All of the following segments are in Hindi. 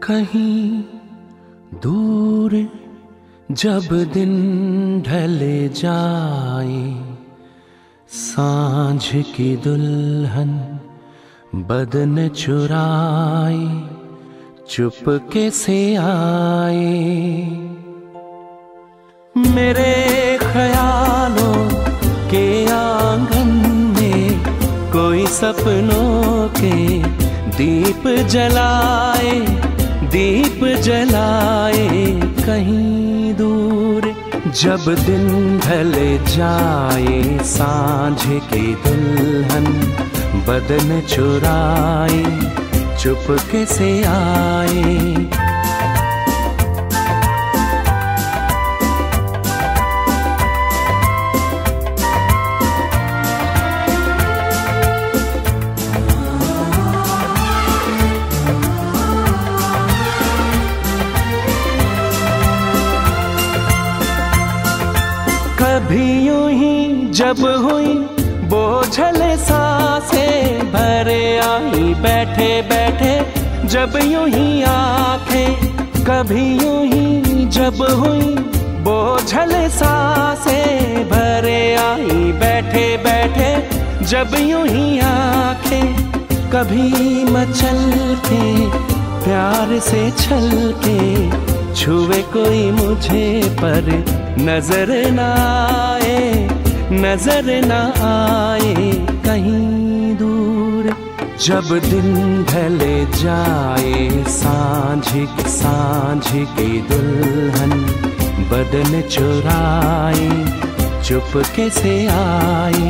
कहीं दूर जब दिन ढल जाए, सांझ की दुल्हन बदन चुराए चुपके से आए। मेरे ख्यालों के आंगन में कोई सपनों के दीप जलाए, दीप जलाए। कहीं दूर जब दिन ढल जाए, सांझ की दुल्हन बदन चुराए चुपके से आए। कभी यूं ही जब हुई बोझल सांसें भरे आई बैठे बैठे, जब यूं ही आंखें। कभी यूं ही जब हुई बोझल सांसें भरे आई बैठे बैठे, जब यूं ही आंखें। कभी मचल के प्यार से छल के छुए कोई मुझे पर नजर न आए, नजर न आए। कहीं दूर जब दिन ढल जाए, सांझ की दुल्हन बदन चुराए चुपके से आए।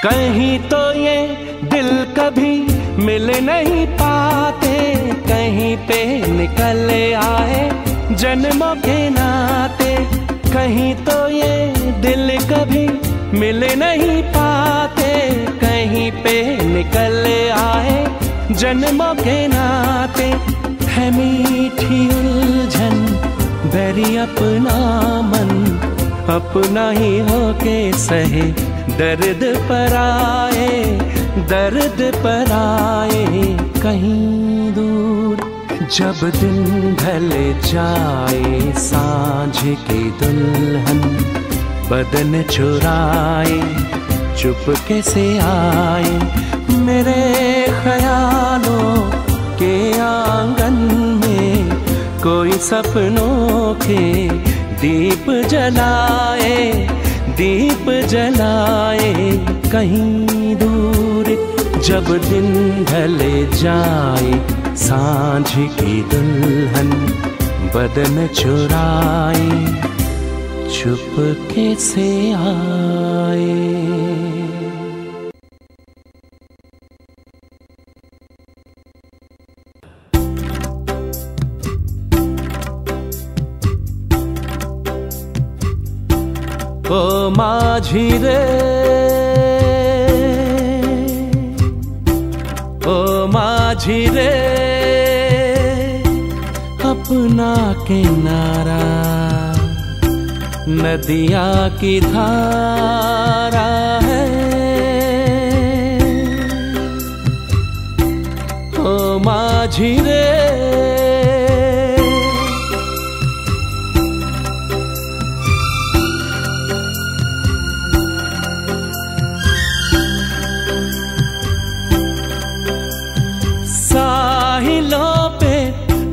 कहीं तो ये दिल कभी मिल नहीं पाते, कहीं पे निकल आए जन्मों के नाते। कहीं तो ये दिल कभी मिल नहीं पाते, कहीं पे निकल आए जन्मों के नाते। है मीठी उलझन बैरी अपना मन, अपना ही होके सहे दर्द पर आए, दर्द पर आए। कहीं दूर जब दिन ढल जाए, सांझ की दुल्हन बदन चुराए चुपके से आए। मेरे ख्यालों के आंगन में कोई सपनों के दीप जलाए, दीप जलाए। कहीं दूर जब दिन ढल जाए, सांझ की दुल्हन बदन चुराए चुपके से आए। ओ माझी रे, ओ माझी रे, अपना किनारा नदिया की धारा है। ओ माझी रे,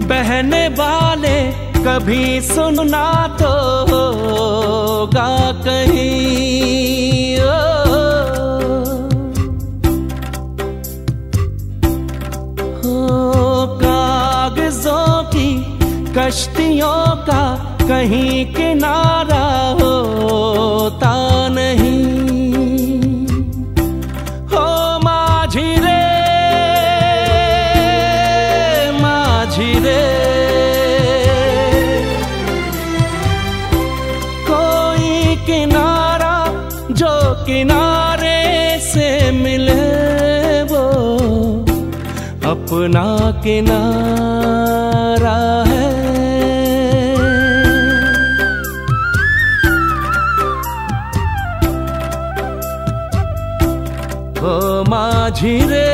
बहने वाले कभी सुनना तो होगा कहीं। कागजों की कश्तियों का कहीं किनारा होता नहीं। हो माझी रे, माझी रे, कोई किनारा जो किनारे से मिले वो अपना किनारा है। माझी रे।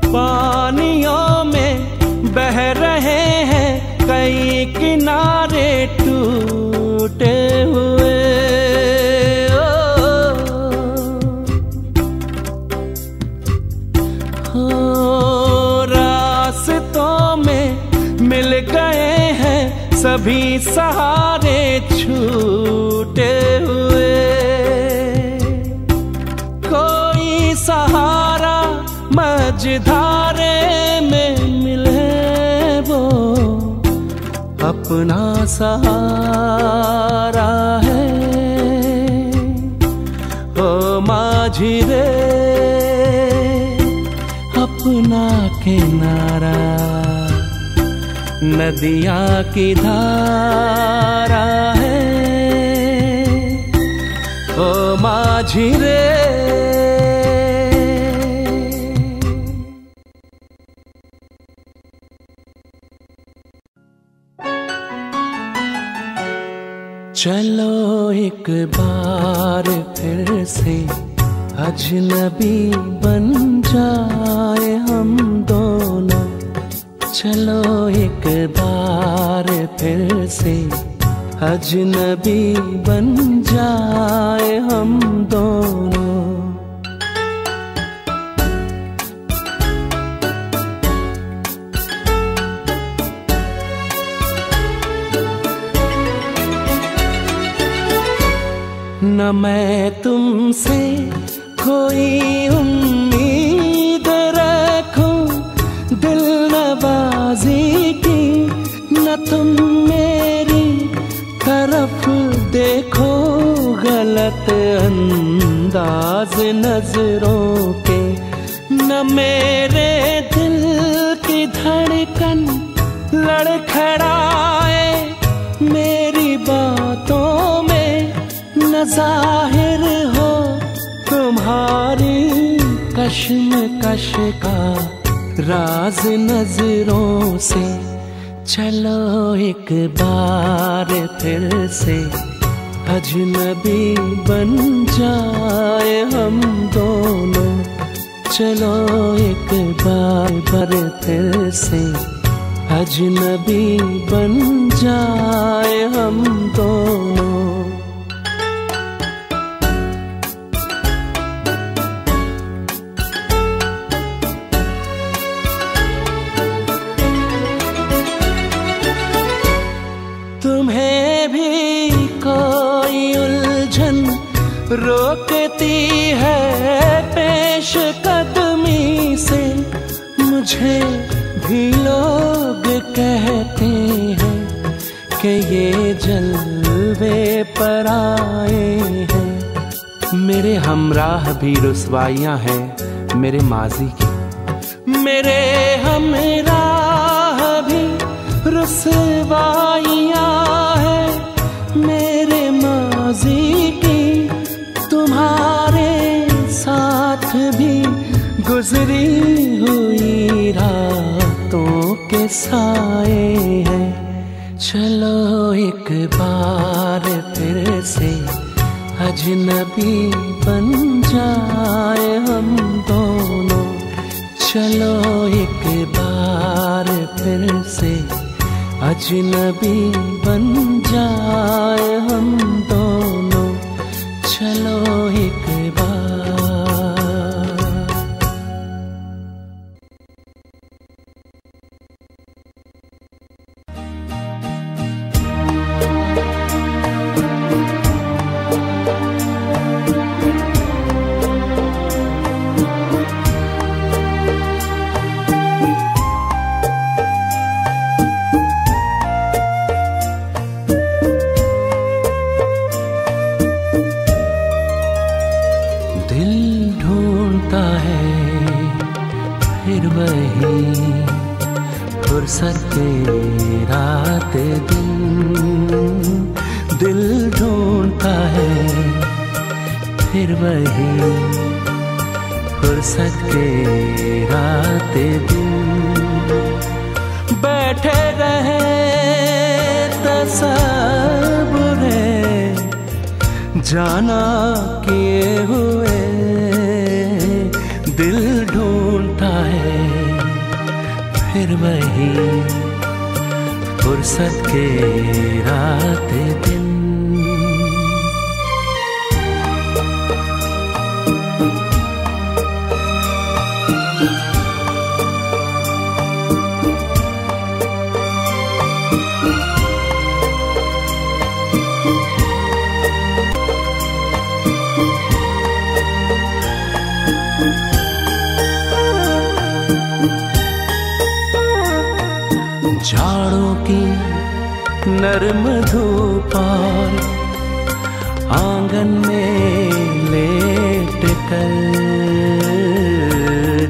पानियों में बह रहे हैं कई किनारे टूटे हुए, हो रास्तों में मिल गए हैं सभी सहारे छूटे हुए। कोई सहारा मझधारे में मिले वो अपना सहारा है। ओ माझी रे अपना किनारा, नदियाँ की धारा है। ओ माझी रे चलो एक बार फिर से अजनबी बन जाए हम दोनों। चलो एक बार फिर से अजनबी बन जाए हम दोनों। न मैं तुमसे कोई उम्मीद रखूं दिल नवाज़ी की, न तुम मेरी तरफ देखो गलत अंदाज नजरों के। न मेरे दिल की धड़कन लड़खड़ाए मेरी बातों में, न जाहिर हो तुम्हारी कश्मकश का राज नजरों से। चलो एक बार फिर से अजनबी बन जाए हम दोनों। चलो एक बार फिर से अजनबी बन जाए हम दोनों। तुम्हें भी कोई उलझन रोकती है पेश कदमी से, मुझे भी लोग कहते हैं कि ये जलवे पर आए हैं। मेरे हमराह भी रुसवाइयाँ हैं मेरे माजी की, मेरे हमराह भी रुसवाइयाँ हैं मेरे माजी की। तुम्हारे साथ भी गुजरी हुई रातों के साए हैं। चलो एक बार फिर से अजनबी बन जाए हम दोनों। चलो एक बार फिर से अजनबी बन जाए हम दोनों। चलो एक बार। फुर्सत के रात दिन दिल ढूंढता है फिर वही फुर्सत के रात दिन बैठे रहे तसव्वुर जाना किए हुए दिल ढूंढता है फिर वही फुर्सत के रात दिन झाड़ों की नर्म धूप और आंगन में लेट कर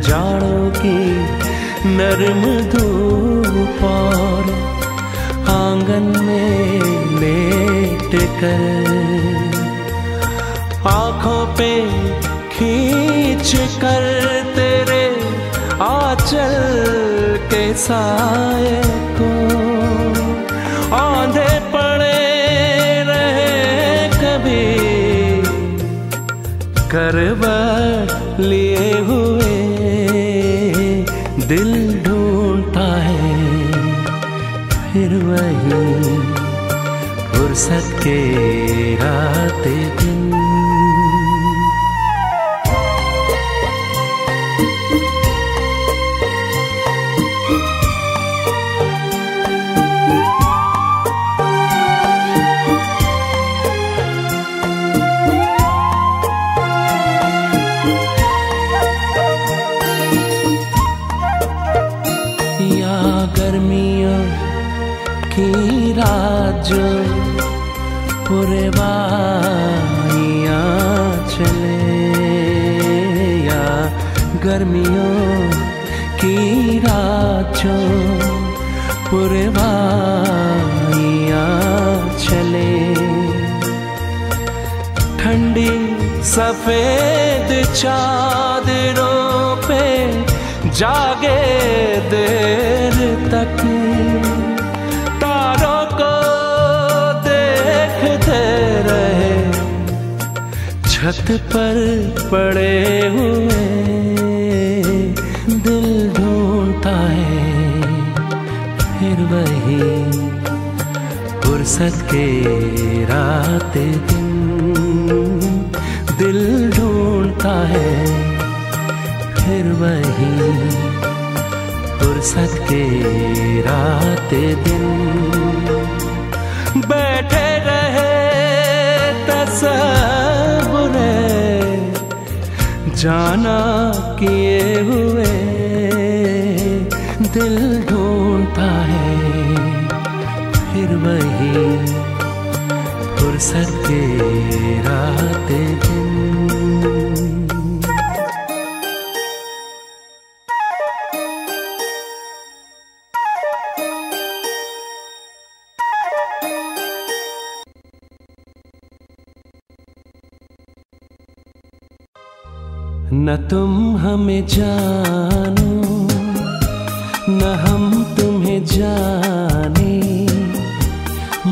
झाड़ों की नर्म धूप और आंगन में लेट कर आँखों पे खींच कर तेरे आंचल के साए को आंधे पड़े रहे कभी करवट लिए हुए दिल ढूंढता है फिर वही फुर्सत के रात दिन गर्मियों की रात जो पुरवाइयाँ चले या गर्मियों की रात जो पुरवाइयाँ चले ठंडी सफेद चादरों पे जागे देर तक तारों को देखते रहे छत पर पड़े हुए दिल ढूंढता है फिर वही फुर्सत के रात दिन दिल ढूंढता है फिर वही फुर्सत के रात दिन बैठे रहे तसव्वुर जाना किए हुए दिल ढूंढता है फिर वही फुर्सत के रात दिन न तुम हमें जानो न हम तुम्हें जाने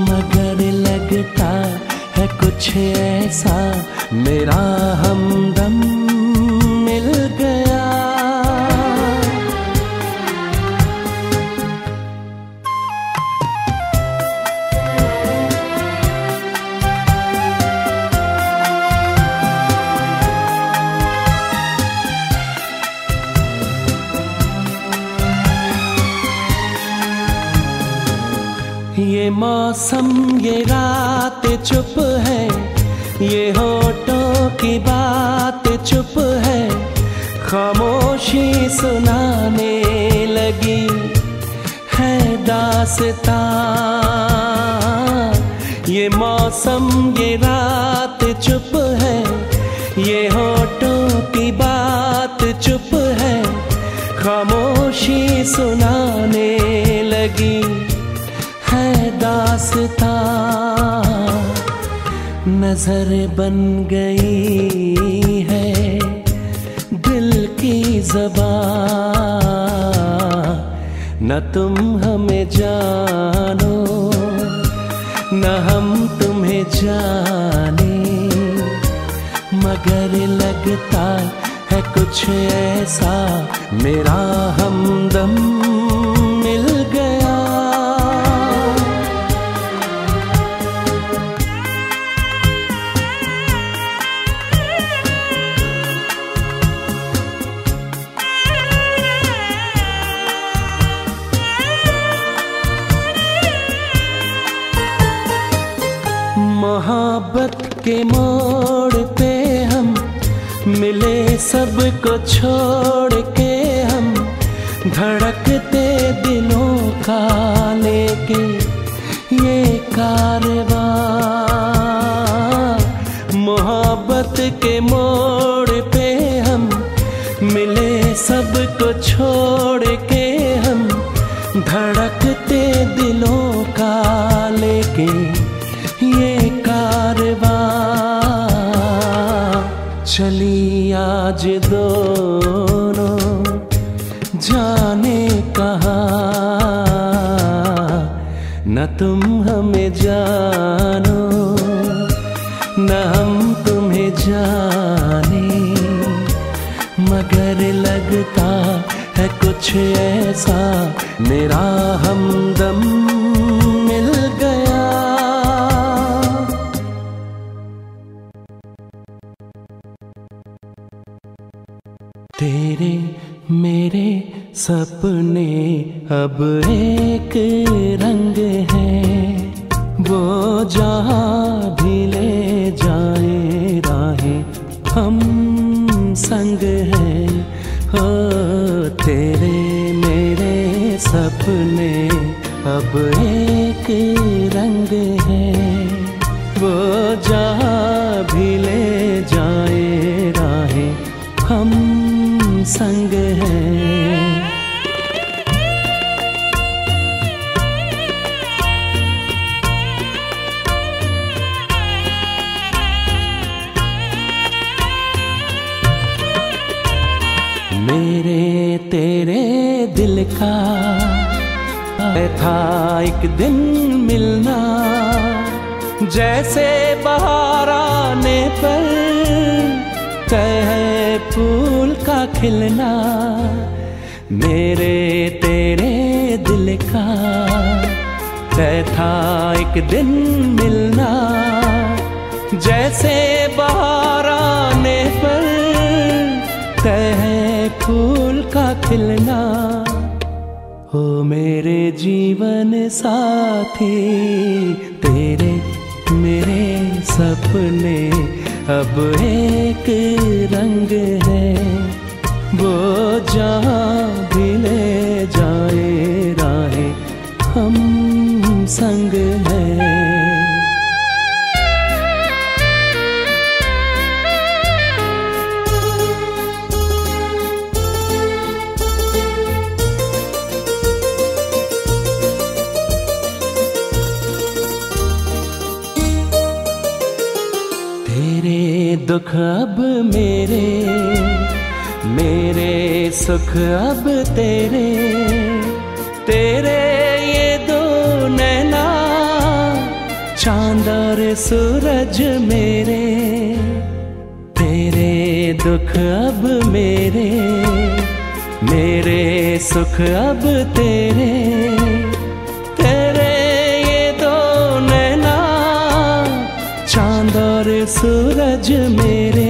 मगर लगता है कुछ ऐसा मेरा हमदम मिल गया ये मौसम ये रात चुप है ये होठों की बात चुप है खामोशी सुनाने लगी है दास्तां ये मौसम ये रात चुप है ये होठों की बात चुप है खामोशी सुनाने लगी है दास्तां, नजर बन गई है दिल की ज़बान। न तुम हमें जानो न हम तुम्हें जाने, मगर लगता है कुछ ऐसा मेरा हमदम मिल गया। मोहब्बत के मोड़ पे हम मिले, सबको छोड़ के हम धड़कते दिलों का लेके ये कारवां। मोहब्बत के मोड़ पे हम मिले, सबको छोड़ के हम धड़कते दिलों का लेके ये कारवां। चली आज दोनों जाने कहाँ, न तुम हमें जानो न हम तुम्हें जाने, मगर लगता है कुछ ऐसा मेरा हमदम मिल गया। तेरे मेरे सपने अब एक रंग हैं, वो जहाँ भी ले जाए राहें हम संग हैं। हो तेरे मेरे सपने अब एक रंग हैं, वो जहाँ भी ले जाए राहें हम संग हैं। मेरे तेरे दिल का था एक दिन मिलना, जैसे बहार आने पर है फूल का खिलना। मेरे तेरे दिल का तय था एक दिन मिलना, जैसे बहार आने पर तय है फूल का खिलना। हो मेरे जीवन साथी तेरे मेरे सपने अब एक रंग है, वो जहाँ भी ले जाए राहें हम संग हैं। तेरे दुख अब मेरे, मेरे सुख अब तेरे, तेरे ये दो नैना चांद और सूरज मेरे। तेरे दुख अब मेरे, मेरे सुख अब तेरे, तेरे ये दो नैना चांद और सूरज मेरे।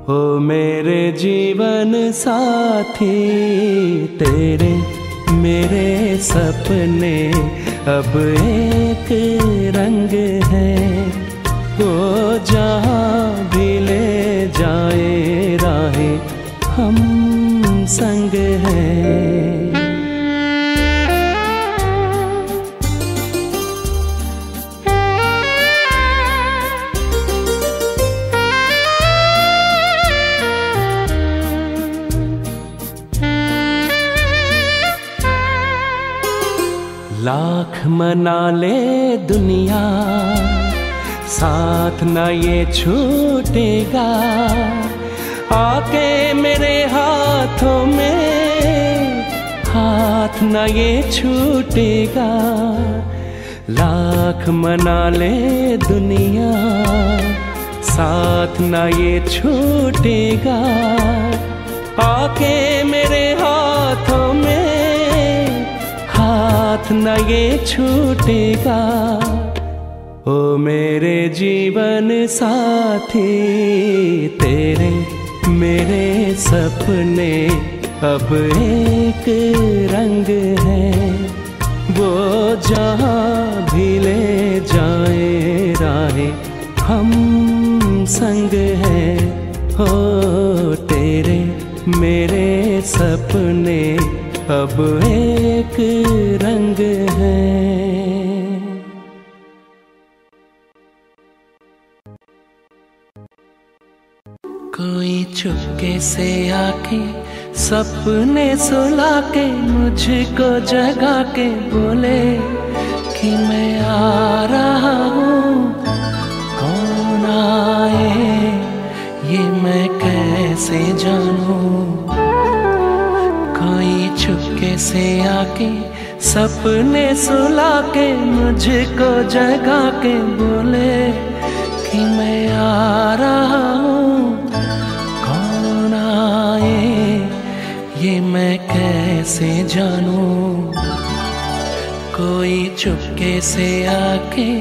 हो मेरे जीवन साथी तेरे मेरे सपने अब एक रंग है, वो जहाँ भी ले जाए राहें हम संग हैं। लाख मना ले दुनिया, साथ न ये छूटेगा। आके मेरे हाथों में हाथ न ये छूटेगा। लाख मना ले दुनिया, साथ न ये छूटेगा। आके मेरे हाथों में हाथ न ये छूटेगा। ओ मेरे जीवन साथी, तेरे मेरे सपने अब एक रंग है। वो जहाँ भी ले जाए राहें, हम संग हैं। हो तेरे मेरे सपने अब एक रंग है। कोई चुपके से आके सपने सुला के मुझको जगा के बोले कि मैं आ रहा हूँ। कौन आए ये मैं कैसे जानूं। कोई चुपके से आके सपने सुला के मुझको जगा के बोले कि मैं आ रहा हूँ। कौन आए ये मैं कैसे जानूं। कोई चुपके से आके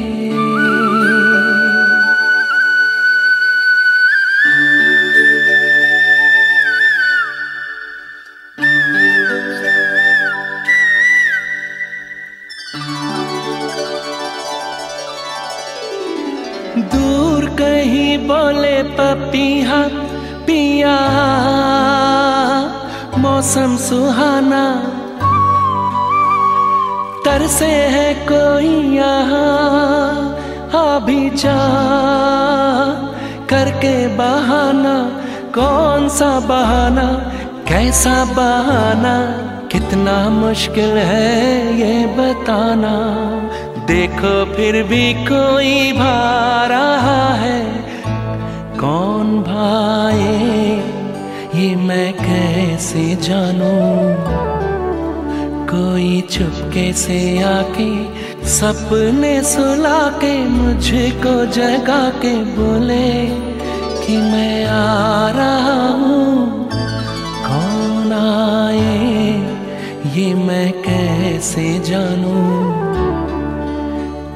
दूर कहीं बोले पपीहा पिया, मौसम सुहाना। तरसे है कोई यहाँ, आ भी जा करके बहाना। कौन सा बहाना, कैसा बहाना, कितना मुश्किल है ये बताना। देखो फिर भी कोई भा रहा है। कौन भाए ये मैं कैसे जानूं। कोई चुपके से आके सपने सुला के मुझको जगा के बोले कि मैं आ रहा हूँ। कौन आए ये मैं कैसे जानूं।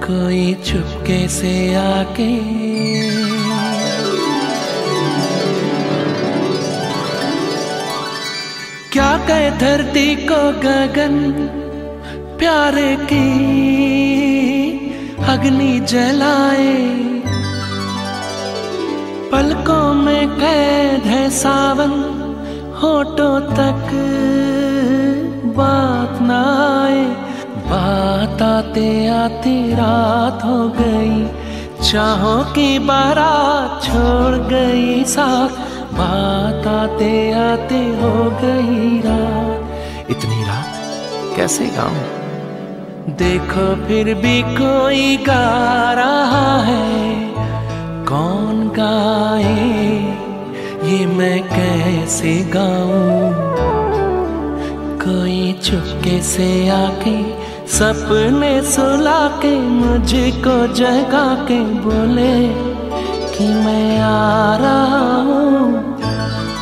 कोई चुपके से आके क्या कहे धरती को गगन, प्यारे की अग्नि जलाए। पलकों में कैद है सावन, होठों तक बात न आए। बात आते आते रात हो गई, चाहों की बारात छोड़ गई साथ। बात आते आते हो गई रात। इतनी रात कैसे गाऊं। देखो फिर भी कोई गा रहा है। कौन गाए ये मैं कैसे गाऊं। कोई चुपके से आके सपने सुला के मुझको जगा के बोले कि मैं आ रहा हूँ।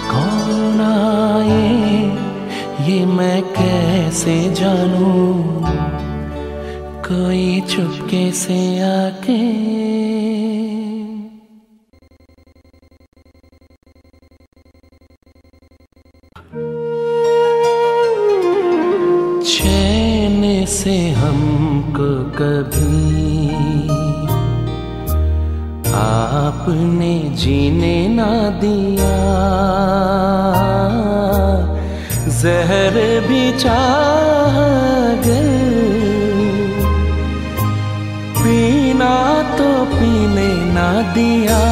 कौन आए ये मैं कैसे जानूं। कोई चुपके से आके चैन से हमको कभी आपने जीने ना दिया। जहर भी चाह गए, पीना तो पीने ना दिया।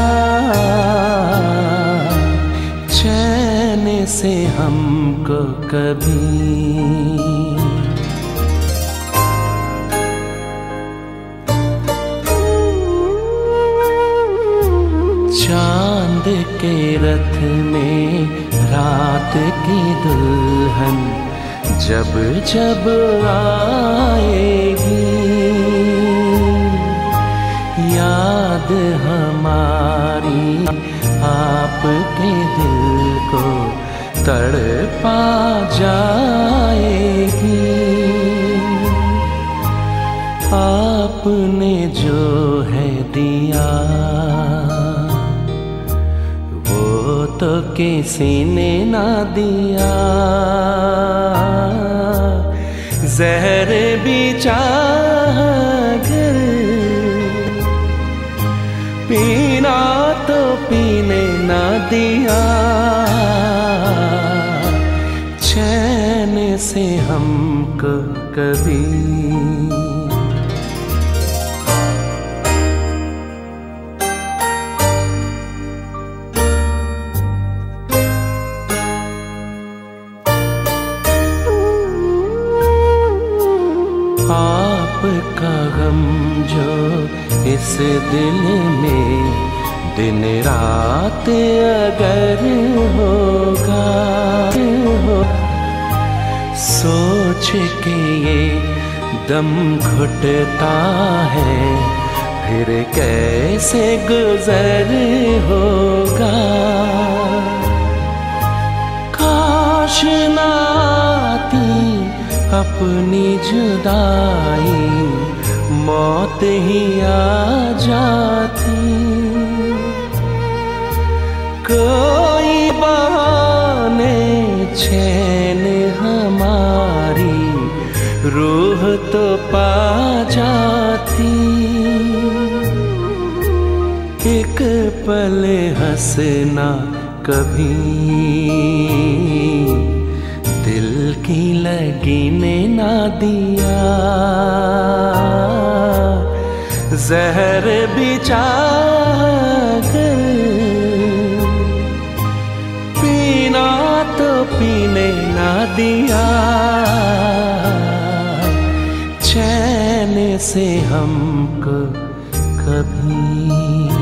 चैन से हमको कभी चांद के रथ में रात की दुल्हन जब जब आएगी, याद हमारी आपके दिल को तड़पा जाएगी। आपने जो है दिया वो तो किसी ने ना दिया, जहर भी चाहकर पीना तो पीने ना दिया, चैन से हमको कभी। आपका गम जो इस दिल में दिन रात अगर होगा, सोच के ये दम घुटता है, फिर कैसे गुजर होगा। काश ना आती अपनी जुदाई, मौत ही आ जाती, कोई बहाने चैन हमारी रूह तो पा जाती। एक पल हंसना कभी दिल की लगी ने ना दिया, जहर भी चाहकर पीना तो पीने ना दिया, चैन से हमको कभी।